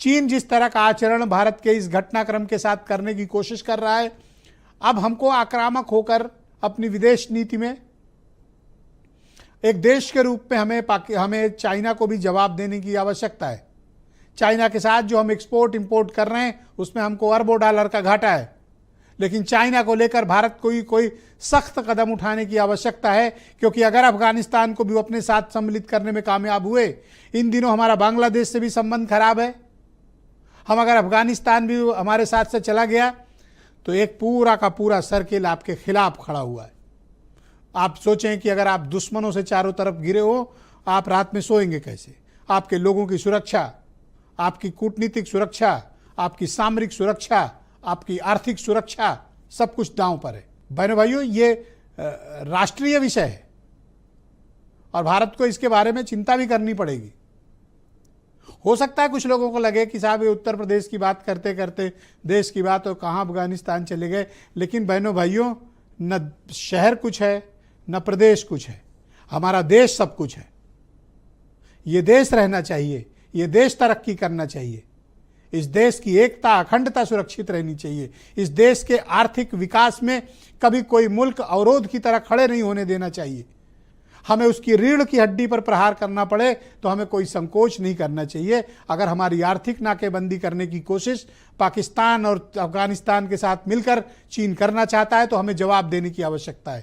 चीन जिस तरह का आचरण भारत के इस घटनाक्रम के साथ करने की कोशिश कर रहा है, अब हमको आक्रामक होकर अपनी विदेश नीति में एक देश के रूप में हमें चाइना को भी जवाब देने की आवश्यकता है। चाइना के साथ जो हम एक्सपोर्ट इंपोर्ट कर रहे हैं उसमें हमको अरबों डॉलर का घाटा है, लेकिन चाइना को लेकर भारत को कोई सख्त कदम उठाने की आवश्यकता है, क्योंकि अगर अफगानिस्तान को भी अपने साथ सम्मिलित करने में कामयाब हुए, इन दिनों हमारा बांग्लादेश से भी संबंध खराब है, हम अगर अफगानिस्तान भी हमारे साथ से चला गया तो एक पूरा का पूरा सर्किल आपके खिलाफ खड़ा हुआ है। आप सोचें कि अगर आप दुश्मनों से चारों तरफ घिरे हो, आप रात में सोएंगे कैसे? आपके लोगों की सुरक्षा, आपकी कूटनीतिक सुरक्षा, आपकी सामरिक सुरक्षा, आपकी आर्थिक सुरक्षा, सब कुछ दांव पर है। बहनों भाइयों, ये राष्ट्रीय विषय है और भारत को इसके बारे में चिंता भी करनी पड़ेगी। हो सकता है कुछ लोगों को लगे कि साहब ये उत्तर प्रदेश की बात करते करते देश की बात और कहाँ अफगानिस्तान चले गए, लेकिन बहनों भाइयों, न शहर कुछ है न प्रदेश कुछ है, हमारा देश सब कुछ है। ये देश रहना चाहिए, ये देश तरक्की करना चाहिए, इस देश की एकता अखंडता सुरक्षित रहनी चाहिए, इस देश के आर्थिक विकास में कभी कोई मुल्क अवरोध की तरह खड़े नहीं होने देना चाहिए। हमें उसकी रीढ़ की हड्डी पर प्रहार करना पड़े तो हमें कोई संकोच नहीं करना चाहिए। अगर हमारी आर्थिक नाकेबंदी करने की कोशिश पाकिस्तान और अफगानिस्तान के साथ मिलकर चीन करना चाहता है तो हमें जवाब देने की आवश्यकता है।